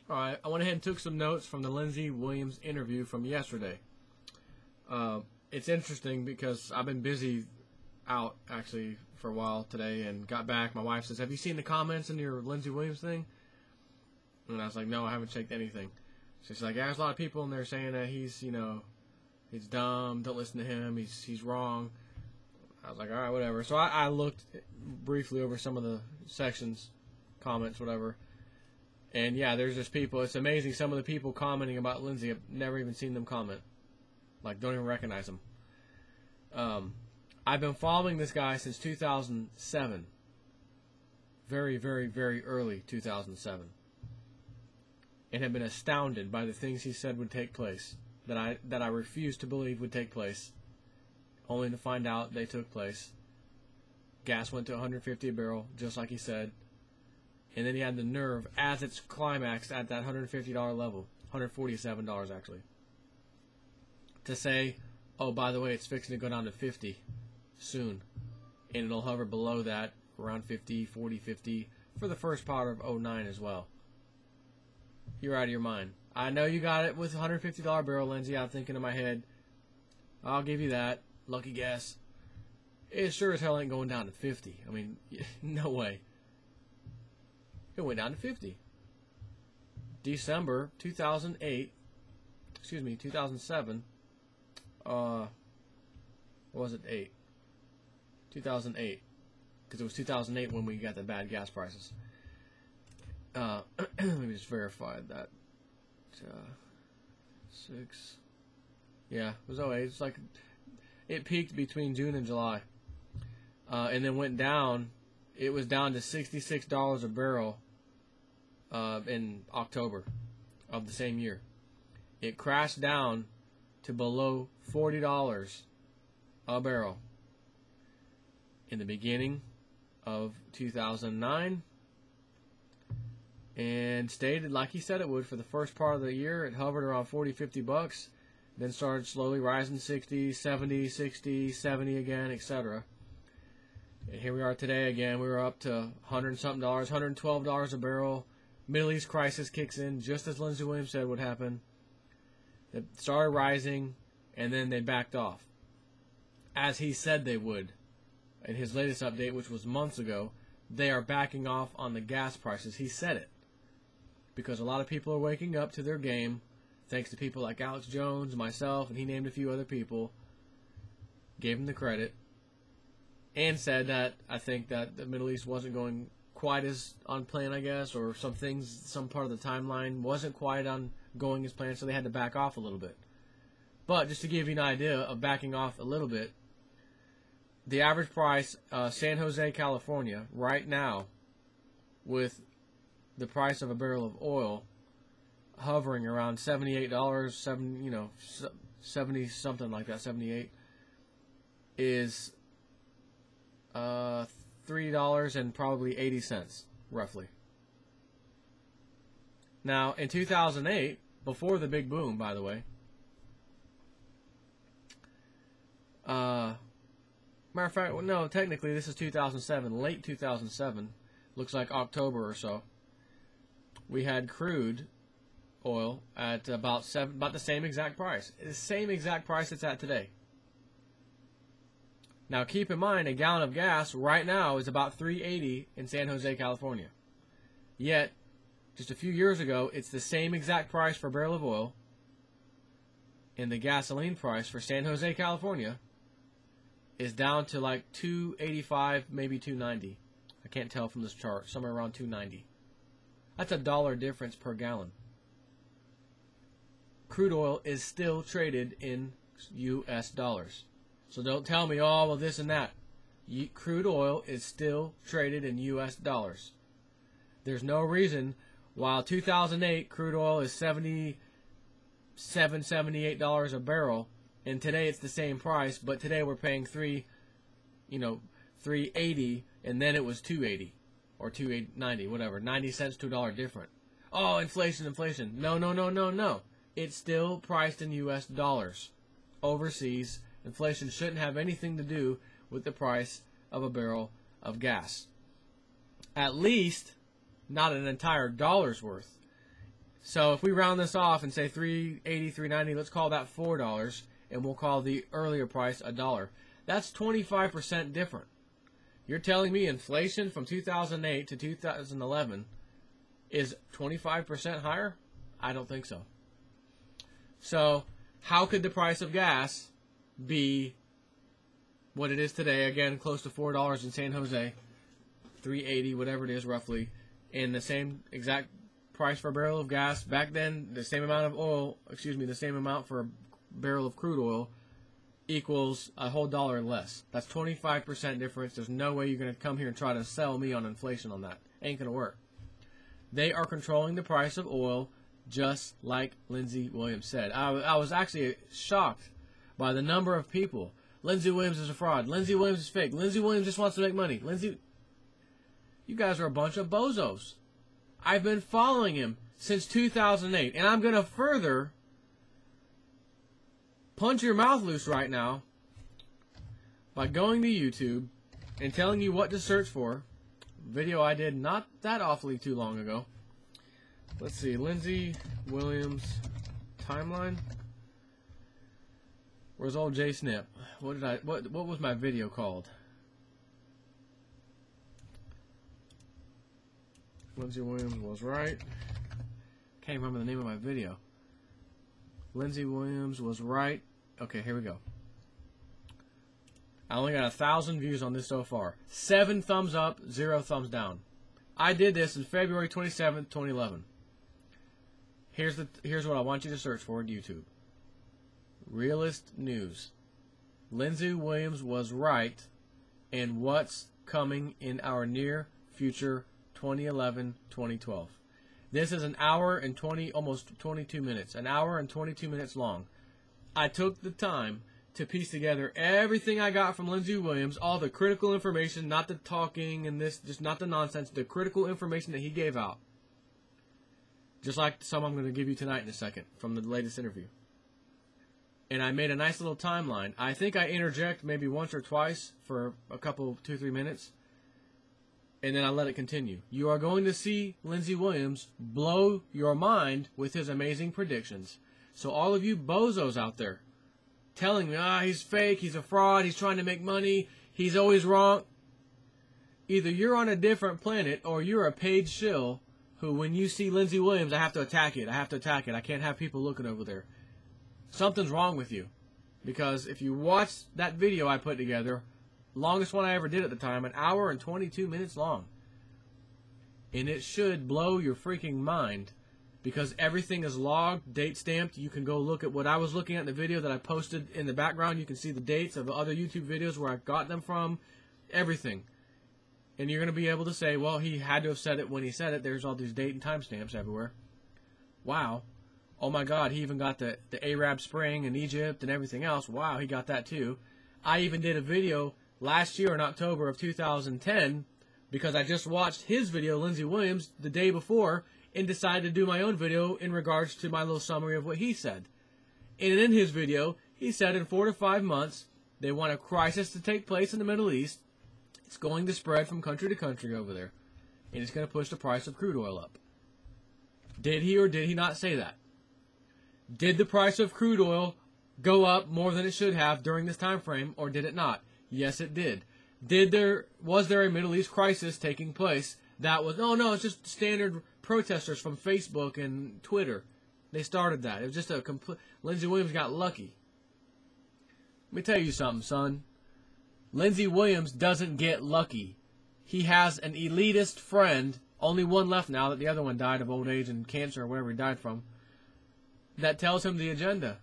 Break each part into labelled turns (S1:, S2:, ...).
S1: Alright, I went ahead and took some notes from the Lindsey Williams interview from yesterday. It's interesting because I've been busy out, actually, for a while today and got back. My wife says, have you seen the comments in your Lindsey Williams thing? And I was like, no, I haven't checked anything. She's like, yeah, there's a lot of people in there saying that he's, he's dumb, don't listen to him, he's wrong. I was like, alright, whatever. So I looked briefly over some of the sections, comments, whatever. And yeah, there's just people. It's amazing some of the people commenting about Lindsey. I've never even seen them comment. Like, don't even recognize them. I've been following this guy since 2007. Very, very, very early 2007. And have been astounded by the things he said would take place. That I refused to believe would take place. Only to find out they took place. Gas went to 150 a barrel, just like he said. And then he had the nerve, as it's climaxed at that $150 level, $147 actually, to say, oh, by the way, it's fixing to go down to 50 soon. And it'll hover below that, around 50, 40, 50, for the first part of 09 as well. You're out of your mind. I know you got it with $150 barrel, Lindsey. I'm thinking in my head, I'll give you that. Lucky guess. It sure as hell ain't going down to 50. I mean, no way. It went down to 50. December 2008, 2007, what was it, 8? 2008, because it was 2008 when we got the bad gas prices. Let me just verify that. 6, yeah, it was 08. It's like, it peaked between June and July, and then went down. It was down to $66 a barrel in October of the same year. It crashed down to below $40 a barrel in the beginning of 2009 and stayed like he said it would for the first part of the year. It hovered around 40, 50 bucks, then started slowly rising 60, 70, 60, 70 again, etc. And here we are today again. We were up to $100-something, $112 a barrel. Middle East crisis kicks in, just as Lindsey Williams said would happen. It started rising, and then they backed off, as he said they would. In his latest update, which was months ago, they are backing off on the gas prices. He said it, because a lot of people are waking up to their game, thanks to people like Alex Jones, myself, and he named a few other people, gave him the credit, and said that I think that the Middle East wasn't going quite as on plan, I guess, or some part of the timeline wasn't quite on going as planned, so they had to back off a little bit. But just to give you an idea of backing off a little bit, the average price, San Jose, California, right now, with the price of a barrel of oil hovering around $78, 70 something like that, 78, is $3 and probably 80 cents, roughly. Now, in 2008, before the big boom, by the way, matter of fact, well, no, technically this is 2007, late 2007, looks like October or so, we had crude oil at about the same exact price. The same exact price it's at today. Now, keep in mind, a gallon of gas right now is about $3.80 in San Jose, California. Yet, just a few years ago, it's the same exact price for a barrel of oil, and the gasoline price for San Jose, California, is down to like $2.85, maybe $2.90. I can't tell from this chart. Somewhere around $2.90. That's $1 difference per gallon. Crude oil is still traded in U.S. dollars. So don't tell me, oh, well, this and that. Crude oil is still traded in U.S. dollars. There's no reason, while 2008 crude oil is $77, $78 a barrel, and today it's the same price, but today we're paying $3.80, and then it was $2.80 or $2.90, whatever, 90 cents to $1 different. Oh, inflation, inflation. No, no, no, no, no. It's still priced in U.S. dollars. Overseas, inflation shouldn't have anything to do with the price of a barrel of gas. At least, not an entire dollar's worth. So if we round this off and say $3.80, $3.90, let's call that $4, and we'll call the earlier price $1. That's 25% different. You're telling me inflation from 2008 to 2011 is 25% higher? I don't think so. So how could the price of gas be what it is today? Again, close to $4 in San Jose, $3.80, whatever it is roughly, and the same exact price for a barrel of gas. Back then, the same amount of oil, the same amount for a barrel of crude oil equals a whole dollar less. That's 25% difference. There's no way you're going to come here and try to sell me on inflation on that. Ain't going to work. They are controlling the price of oil just like Lindsey Williams said. I was actually shocked by the number of people. Lindsey Williams is a fraud. Lindsey Williams is fake. Lindsey Williams just wants to make money. You guys are a bunch of bozos. I've been following him since 2008, and I'm going to further punch your mouth loose right now by going to YouTube and telling you what to search for. Video I did not that awfully too long ago. Let's see, Lindsey Williams timeline. Where's old Jay Snip? What was my video called? Lindsey Williams was right. Can't remember the name of my video. Lindsey Williams was right. Okay, here we go. I only got 1,000 views on this so far. 7 thumbs up, 0 thumbs down. I did this in February 27th, 2011. Here's what I want you to search for on YouTube. Realist News. Lindsey Williams was right, and what's coming in our near future 2011-2012. This is an hour and almost 22 minutes. An hour and 22 minutes long. I took the time to piece together everything I got from Lindsey Williams, all the critical information, not the talking and this, just not the nonsense, the critical information that he gave out. Just like some I'm going to give you tonight in a second from the latest interview. And I made a nice little timeline. I think I interject maybe once or twice for a couple, 2-3 minutes. And then I let it continue. You are going to see Lindsey Williams blow your mind with his amazing predictions. So all of you bozos out there telling me, he's fake, he's a fraud, he's trying to make money, he's always wrong. Either you're on a different planet or you're a paid shill who, when you see Lindsey Williams, I have to attack it. I can't have people looking over there. Something's wrong with you. Because if you watch that video I put together, longest one I ever did at the time, an hour and 22 minutes long. And it should blow your freaking mind. Because everything is logged, date stamped. You can go look at what I was looking at in the video that I posted in the background. You can see the dates of other YouTube videos where I got them from. Everything. And you're going to be able to say, well, he had to have said it when he said it. There's all these date and timestamps everywhere. Wow. Oh my God, he even got the Arab Spring in Egypt and everything else. Wow, he got that too. I even did a video last year in October of 2010 because I just watched his video, Lindsey Williams, the day before and decided to do my own video in regards to my little summary of what he said. And in his video, he said in 4 to 5 months, they want a crisis to take place in the Middle East. It's going to spread from country to country over there. And it's going to push the price of crude oil up. Did he or did he not say that? Did the price of crude oil go up more than it should have during this time frame, or did it not? Yes, it did. Was there a Middle East crisis taking place? That was, no, it's just standard protesters from Facebook and Twitter. They started that. It was just a complete... Lindsey Williams got lucky. Let me tell you something, son. Lindsey Williams doesn't get lucky. He has an elitist friend, only one left now that the other one died of old age and cancer or whatever he died from, that tells him the agenda.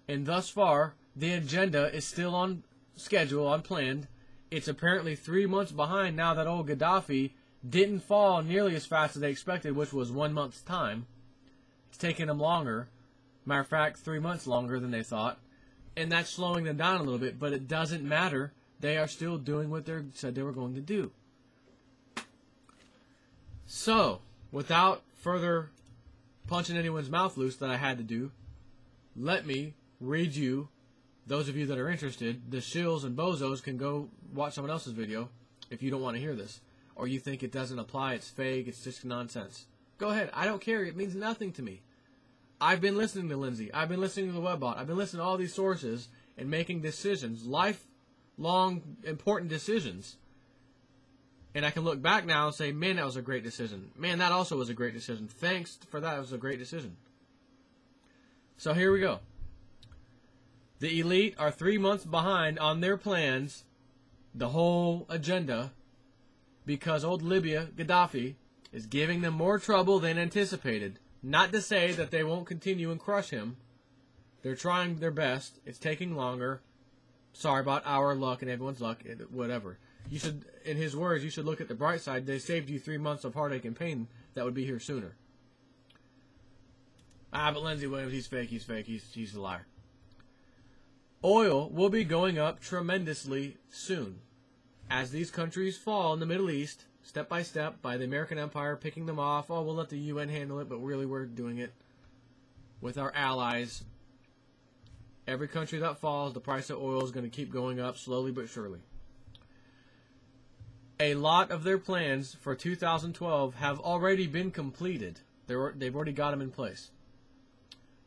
S1: And thus far, the agenda is still on schedule, on planned. It's apparently 3 months behind now that old Gaddafi didn't fall nearly as fast as they expected, which was 1 month's time. It's taking them longer. Matter of fact, 3 months longer than they thought. And that's slowing them down a little bit, but it doesn't matter. They are still doing what they said they were going to do. So, without further punching anyone's mouth loose that I had to do, let me read you, those of you that are interested, the shills and bozos can go watch someone else's video if you don't want to hear this. Or you think it doesn't apply, it's fake, it's just nonsense. Go ahead. I don't care. It means nothing to me. I've been listening to Lindsey. I've been listening to the Webbot. I've been listening to all these sources and making decisions, lifelong important decisions. And I can look back now and say, man, that was a great decision. Man, that also was a great decision. Thanks for that. It was a great decision. So here we go. The elite are 3 months behind on their plans, the whole agenda, because old Libya, Gaddafi, is giving them more trouble than anticipated. Not to say that they won't continue and crush him. They're trying their best. It's taking longer. Sorry about our luck and everyone's luck, whatever. You should, in his words, you should look at the bright side. They saved you 3 months of heartache and pain that would be here sooner. But Lindsey Williams, he's fake, he's a liar. Oil will be going up tremendously soon. As these countries fall in the Middle East, step by step, by the American empire picking them off. Oh, we'll let the UN handle it, but really we're doing it with our allies. Every country that falls, the price of oil is going to keep going up slowly but surely. A lot of their plans for 2012 have already been completed. They've already got them in place.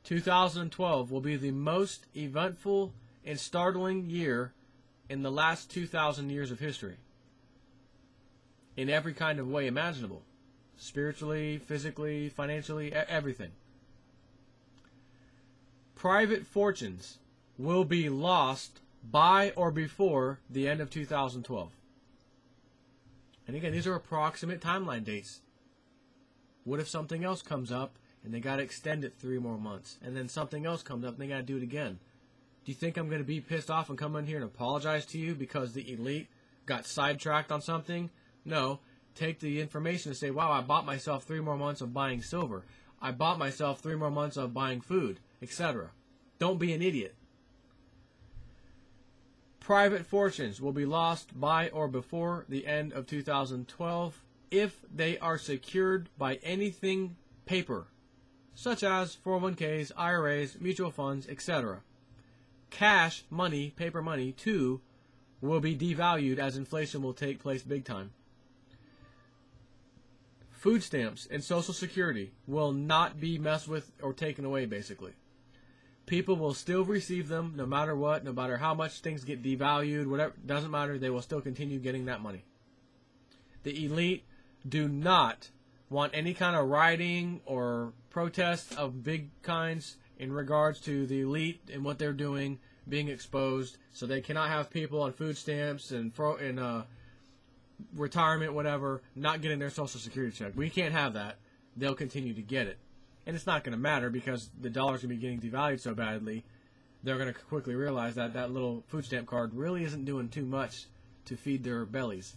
S1: 2012 will be the most eventful and startling year in the last 2,000 years of history. In every kind of way imaginable. Spiritually, physically, financially, everything. Private fortunes will be lost by or before the end of 2012. And again, these are approximate timeline dates. What if something else comes up and they got to extend it 3 more months? And then something else comes up and they got to do it again. Do you think I'm going to be pissed off and come in here and apologize to you because the elite got sidetracked on something? No. Take the information and say, wow, I bought myself 3 more months of buying silver. I bought myself 3 more months of buying food, etc. Don't be an idiot. Private fortunes will be lost by or before the end of 2012 if they are secured by anything paper, such as 401ks, IRAs, mutual funds, etc. Cash money, paper money, too, will be devalued as inflation will take place big time. Food stamps and Social Security will not be messed with or taken away, basically. People will still receive them no matter what, no matter how much things get devalued, whatever, doesn't matter, they will still continue getting that money. The elite do not want any kind of rioting or protests of big kinds in regards to the elite and what they're doing being exposed, so they cannot have people on food stamps and retirement, whatever, not getting their Social Security check. We can't have that. They'll continue to get it. And it's not going to matter because the dollar's going to be getting devalued so badly, they're going to quickly realize that that little food stamp card really isn't doing too much to feed their bellies.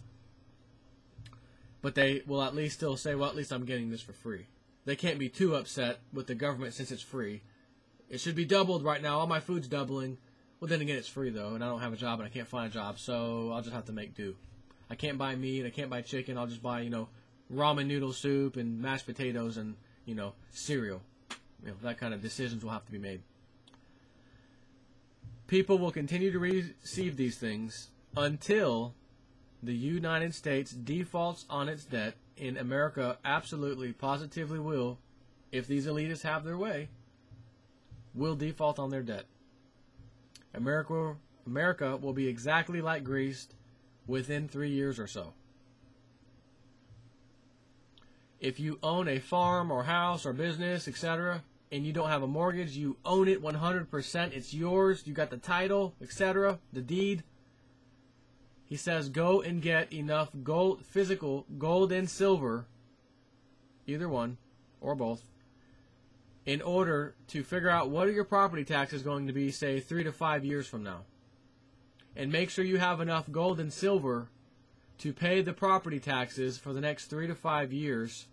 S1: But they will at least still say, well, at least I'm getting this for free. They can't be too upset with the government since it's free. It should be doubled right now. All my food's doubling. Well, then again, it's free, though, and I don't have a job and I can't find a job, so I'll just have to make do. I can't buy meat. I can't buy chicken. I'll just buy, ramen noodle soup and mashed potatoes and, cereal. That kind of decisions will have to be made. People will continue to receive these things until the United States defaults on its debt, and America absolutely, positively will, if these elitists have their way, will default on their debt. America will be exactly like Greece within 3 years or so. If you own a farm or house or business, etc., and you don't have a mortgage, you own it 100%, it's yours, you got the title, etc., the deed. He says go and get enough gold, physical gold and silver, either one or both, in order to figure out what are your property taxes going to be, say, 3 to 5 years from now. And make sure you have enough gold and silver to pay the property taxes for the next 3 to 5 years,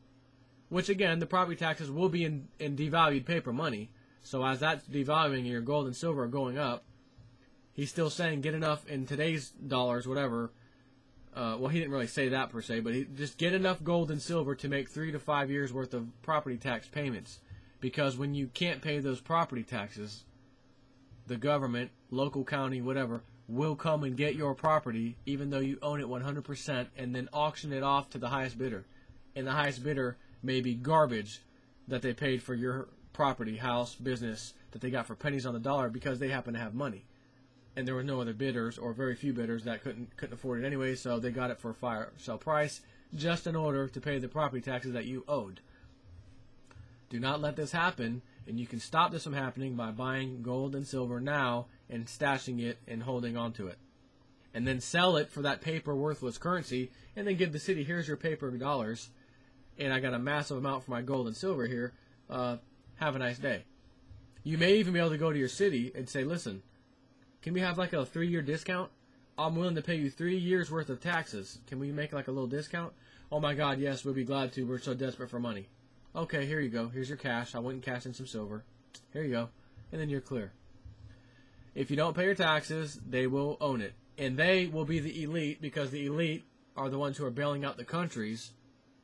S1: which, again, the property taxes will be in devalued paper money. So as that's devaluing and your gold and silver are going up, he's still saying get enough in today's dollars, whatever. Well, he didn't really say that per se, but just get enough gold and silver to make 3 to 5 years worth of property tax payments. Because when you can't pay those property taxes, the government, local, county, whatever, will come and get your property, even though you own it 100%, and then auction it off to the highest bidder. And the highest bidder maybe garbage that they paid for your property, house, business that they got for pennies on the dollar because they happen to have money. And there were no other bidders, or very few bidders, that couldn't afford it anyway, so they got it for a fire sale price just in order to pay the property taxes that you owed. Do not let this happen, and you can stop this from happening by buying gold and silver now and stashing it and holding on to it. And then sell it for that paper worthless currency, and then give the city, here's your paper dollars, and I got a massive amount for my gold and silver here. Have a nice day. You may even be able to go to your city and say, listen, can we have like a 3-year discount? I'm willing to pay you 3 years worth of taxes. Can we make like a little discount? Oh my God, yes, we'll be glad to. We're so desperate for money. Okay, here you go. Here's your cash. I went and cashed in some silver. Here you go. And then you're clear. If you don't pay your taxes, they will own it. And they will be the elite, because the elite are the ones who are bailing out the countries.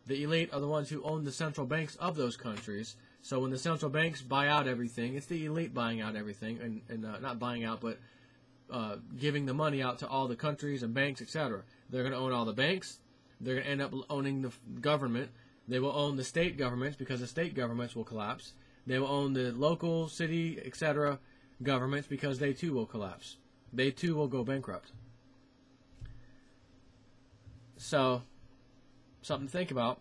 S1: The elite are the ones who own the central banks of those countries. So when the central banks buy out everything, it's the elite buying out everything, and not buying out, but giving the money out to all the countries and banks, etc. They're going to own all the banks. They're going to end up owning the government. They will own the state governments, because the state governments will collapse. They will own the local, city, etc. governments, because they too will collapse. They too will go bankrupt. So, something to think about.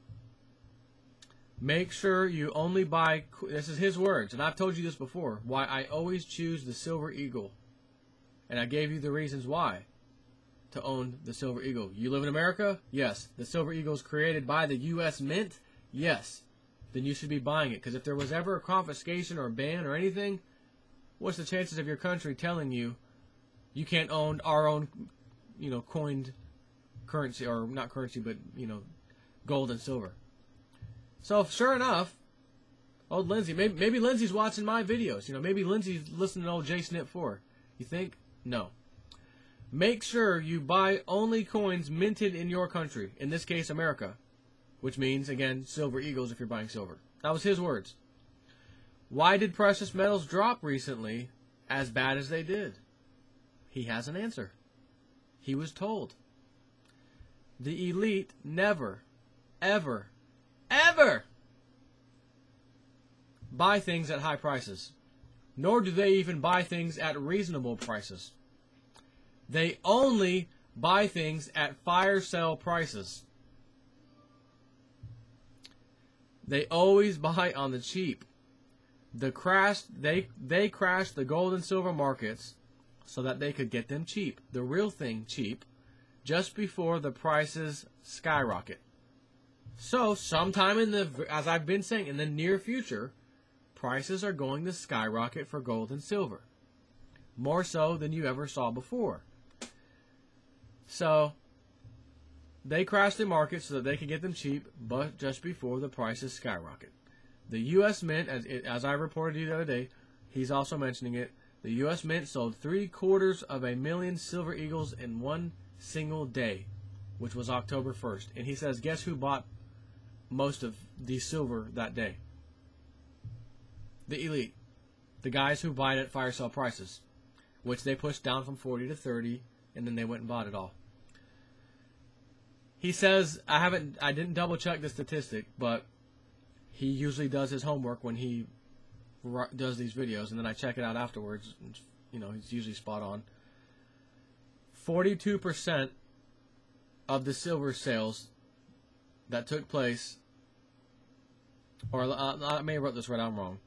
S1: Make sure you only buy, this is his words, and I've told you this before, why I always choose the Silver Eagle. And I gave you the reasons why to own the Silver Eagle. You live in America? Yes. The Silver Eagle is created by the U.S. Mint? Yes. Then you should be buying it. Because if there was ever a confiscation or a ban or anything, what's the chances of your country telling you you can't own our own, coined currency, or not currency, but, gold and silver? So, sure enough, old Lindsey, maybe Lindsey's watching my videos. Maybe Lindsey's listening to old J-Snip4. You think? No. Make sure you buy only coins minted in your country, in this case, America, which means, again, Silver Eagles if you're buying silver. That was his words. Why did precious metals drop recently as bad as they did? He has an answer. He was told. The elite never, ever, ever buy things at high prices. Nor do they even buy things at reasonable prices. They only buy things at fire sale prices. They always buy on the cheap. They crashed the gold and silver markets so that they could get them cheap, the real thing cheap, just before the prices skyrocket. So sometime as I've been saying, in the near future, prices are going to skyrocket for gold and silver. More so than you ever saw before. So, they crashed the market so that they could get them cheap, but just before the prices skyrocket. The U.S. Mint, as I reported to you the other day, he's also mentioning it, the U.S. Mint sold 750,000 Silver Eagles in one single day, which was October 1st. And he says, guess who bought most of the silver that day? The elite. The guys who buy it at fire sale prices, which they pushed down from 40 to 30, and then they went and bought it all. He says, I didn't double check the statistic, but he usually does his homework when he does these videos, and then I check it out afterwards. He's usually spot on. 42% of the silver sales that took place, or I may have wrote this right, I'm wrong.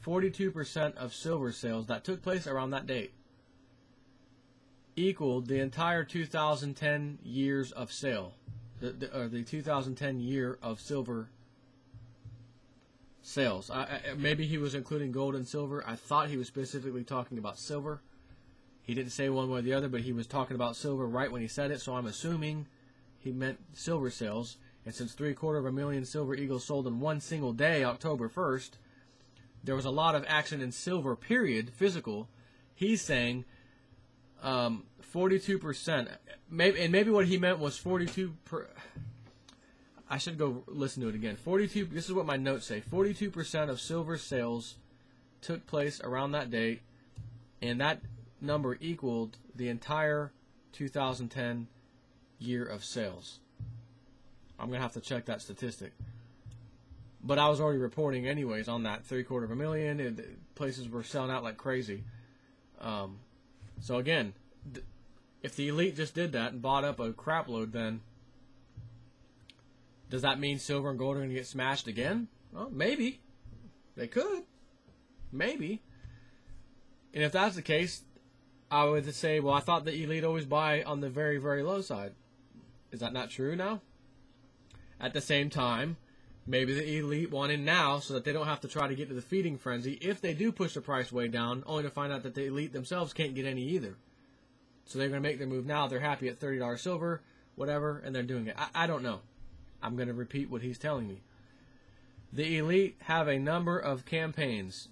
S1: 42% of silver sales that took place around that date equaled the entire 2010 years of sale, the 2010 year of silver sales. Maybe he was including gold and silver. I thought he was specifically talking about silver. He didn't say one way or the other, but he was talking about silver right when he said it, so I'm assuming he meant silver sales. And since 750,000 Silver Eagles sold in one single day, October 1st, there was a lot of action in silver, period, physical. He's saying 42%. Maybe what he meant was 42 per... I should go listen to it again. 42. This is what my notes say. 42% of silver sales took place around that date, and that number equaled the entire 2010 year of sales. I'm going to have to check that statistic. But I was already reporting anyways on that 750,000. Places were selling out like crazy. So again, if the elite just did that and bought up a crap load, then does that mean silver and gold are going to get smashed again? Well, maybe. They could. Maybe. And if that's the case, I would say, well, I thought the elite always buy on the very, very low side. Is that not true now? At the same time, maybe the elite want in now so that they don't have to try to get to the feeding frenzy if they do push the price way down, only to find out that the elite themselves can't get any either. So they're going to make their move now. They're happy at $30 silver, whatever, and they're doing it. I don't know. I'm going to repeat what he's telling me. The elite have a number of campaigns.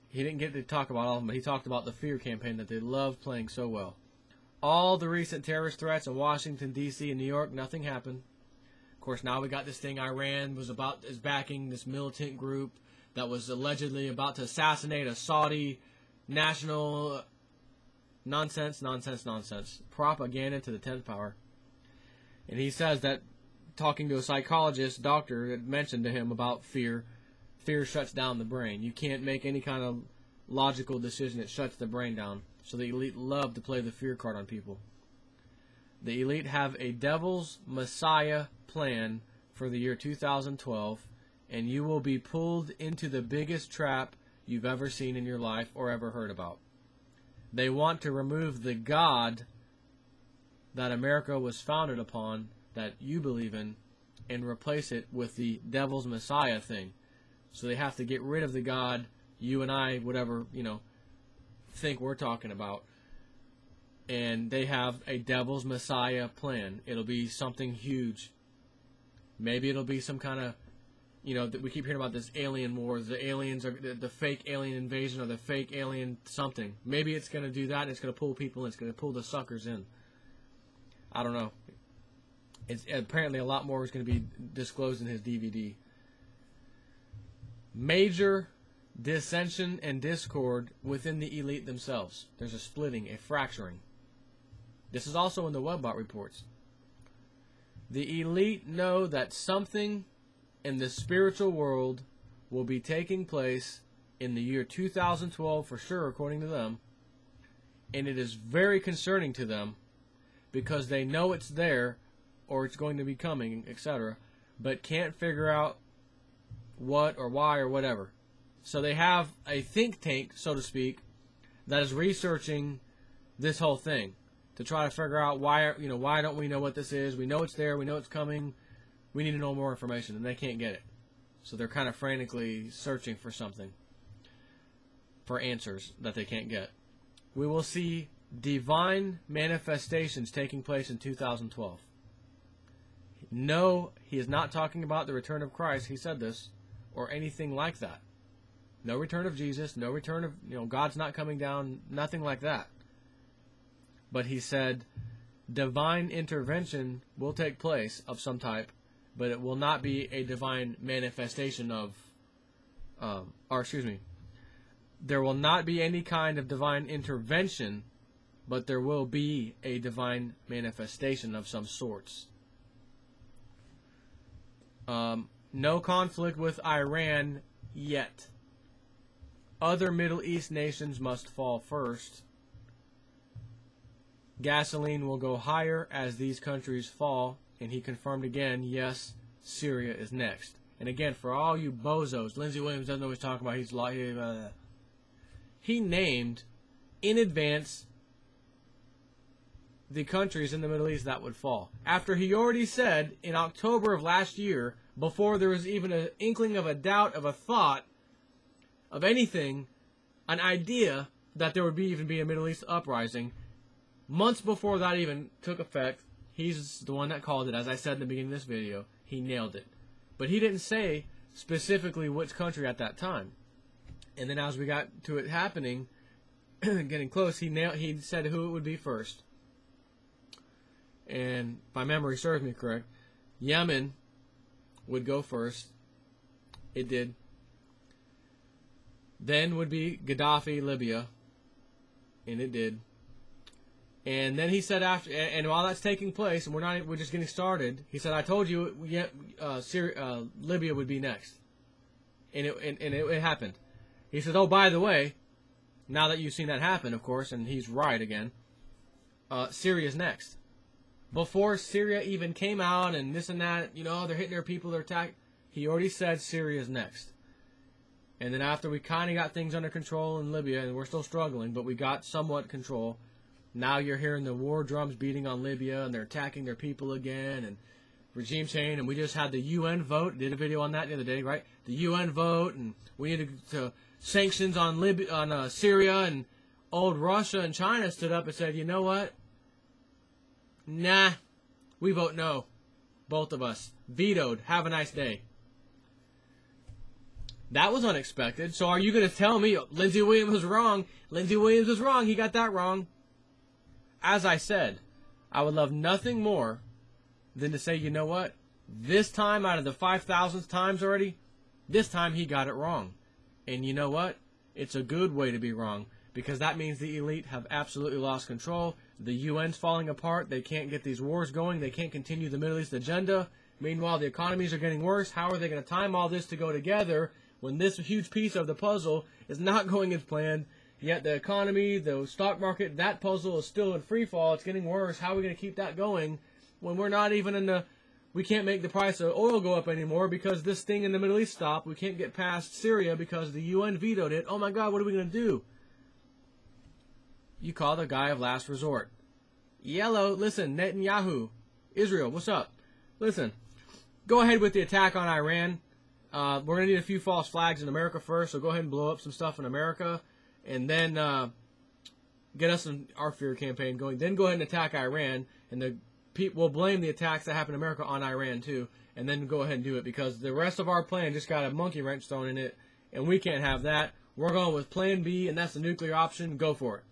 S1: He didn't get to talk about all of them, but he talked about the fear campaign that they love playing so well. All the recent terrorist threats in Washington, D.C. and New York, nothing happened. Of course, now we got this thing Iran is backing this militant group that was allegedly about to assassinate a Saudi national. Nonsense. Propaganda to the 10th power. And he says that, talking to a psychologist, doctor, had mentioned to him about fear. Fear shuts down the brain. You can't make any kind of logical decision. It shuts the brain down. So the elite love to play the fear card on people. The elite have a devil's messiah plan for the year 2012, and you will be pulled into the biggest trap you've ever seen in your life or ever heard about. They want to remove the God that America was founded upon, that you believe in, and replace it with the devil's messiah thing. So they have to get rid of the God you and I, whatever, think we're talking about. And they have a devil's messiah plan. It'll be something huge. Maybe it'll be some kind of, we keep hearing about this alien war. The aliens are the fake alien invasion or the fake alien something. Maybe it's going to do that and it's going to pull people in. It's going to pull the suckers in. I don't know. It's apparently a lot more is going to be disclosed in his DVD. Major dissension and discord within the elite themselves. There's a splitting, a fracturing. This is also in the Webbot reports. The elite know that something in the spiritual world will be taking place in the year 2012 for sure, according to them. And it is very concerning to them because they know it's there or it's going to be coming, etc., but can't figure out what or why or whatever. So they have a think tank, so to speak, that is researching this whole thing to try to figure out why don't we know what this is? We know it's there, we know it's coming. We need to know more information, and they can't get it. So they're kind of frantically searching for something, for answers that they can't get. We will see divine manifestations taking place in 2012. No, he is not talking about the return of Christ. He said this, or anything like that. No return of Jesus, no return of, God's not coming down, nothing like that. But he said divine intervention will take place of some type, but it will not be a divine manifestation of, there will not be any kind of divine intervention, but there will be a divine manifestation of some sorts. No conflict with Iran yet. Other Middle East nations must fall first. Gasoline will go higher as these countries fall. And he confirmed again, yes, Syria is next. And again, for all you bozos, Lindsey Williams doesn't know what he's talking about. He named in advance the countries in the Middle East that would fall. After he already said in October of last year, before there was even an inkling of a doubt, of a thought, of anything, an idea that there would even be a Middle East uprising, months before that even took effect, he's the one that called it. As I said in the beginning of this video, he nailed it. But he didn't say specifically which country at that time. And then as we got to it happening, getting close, he said who it would be first. And if my memory serves me correct, Yemen would go first. It did. Then would be Gaddafi, Libya. And it did. And then he said after, and while that's taking place, and we're just getting started, he said, I told you Libya would be next. And it happened. He said, oh, by the way, now that you've seen that happen, of course, and he's right again, Syria's next. Before Syria even came out and this and that, you know, they're hitting their people, they're attacking, he already said Syria's next. And then after we kind of got things under control in Libya, and we're still struggling, but we got somewhat control, now you're hearing the war drums beating on Libya, and they're attacking their people again, and regime change, and we just had the UN vote, did a video on that the other day, right? The UN vote, and we needed to sanctions on Syria, and old Russia and China stood up and said, you know what? Nah, we vote no. Both of us. Vetoed. Have a nice day. That was unexpected. So are you going to tell me Lindsey Williams was wrong? Lindsey Williams was wrong. He got that wrong. As I said, I would love nothing more than to say, you know what? This time, out of the 5,000th times already, this time he got it wrong. And you know what? It's a good way to be wrong, because that means the elite have absolutely lost control. The UN's falling apart. They can't get these wars going. They can't continue the Middle East agenda. Meanwhile, the economies are getting worse. How are they going to time all this to go together when this huge piece of the puzzle is not going as planned? Yet the economy, the stock market, that puzzle is still in free fall. It's getting worse. How are we going to keep that going when we're not even in the... We can't make the price of oil go up anymore because this thing in the Middle East stopped. We can't get past Syria because the UN vetoed it. Oh my God, what are we going to do? You call the guy of last resort. Yellow, listen, Netanyahu, Israel, what's up? Listen, go ahead with the attack on Iran. We're going to need a few false flags in America first, so go ahead and blow up some stuff in America. And then get us our fear campaign going. Then go ahead and attack Iran. And the people will blame the attacks that happen in America on Iran too. And then go ahead and do it, because the rest of our plan just got a monkey wrench thrown in it. And we can't have that. We're going with plan B, and that's the nuclear option. Go for it.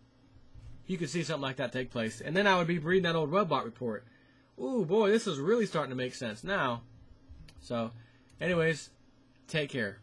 S1: You could see something like that take place. And then I would be reading that old Webbot report. Ooh, boy, this is really starting to make sense now. So, anyways, take care.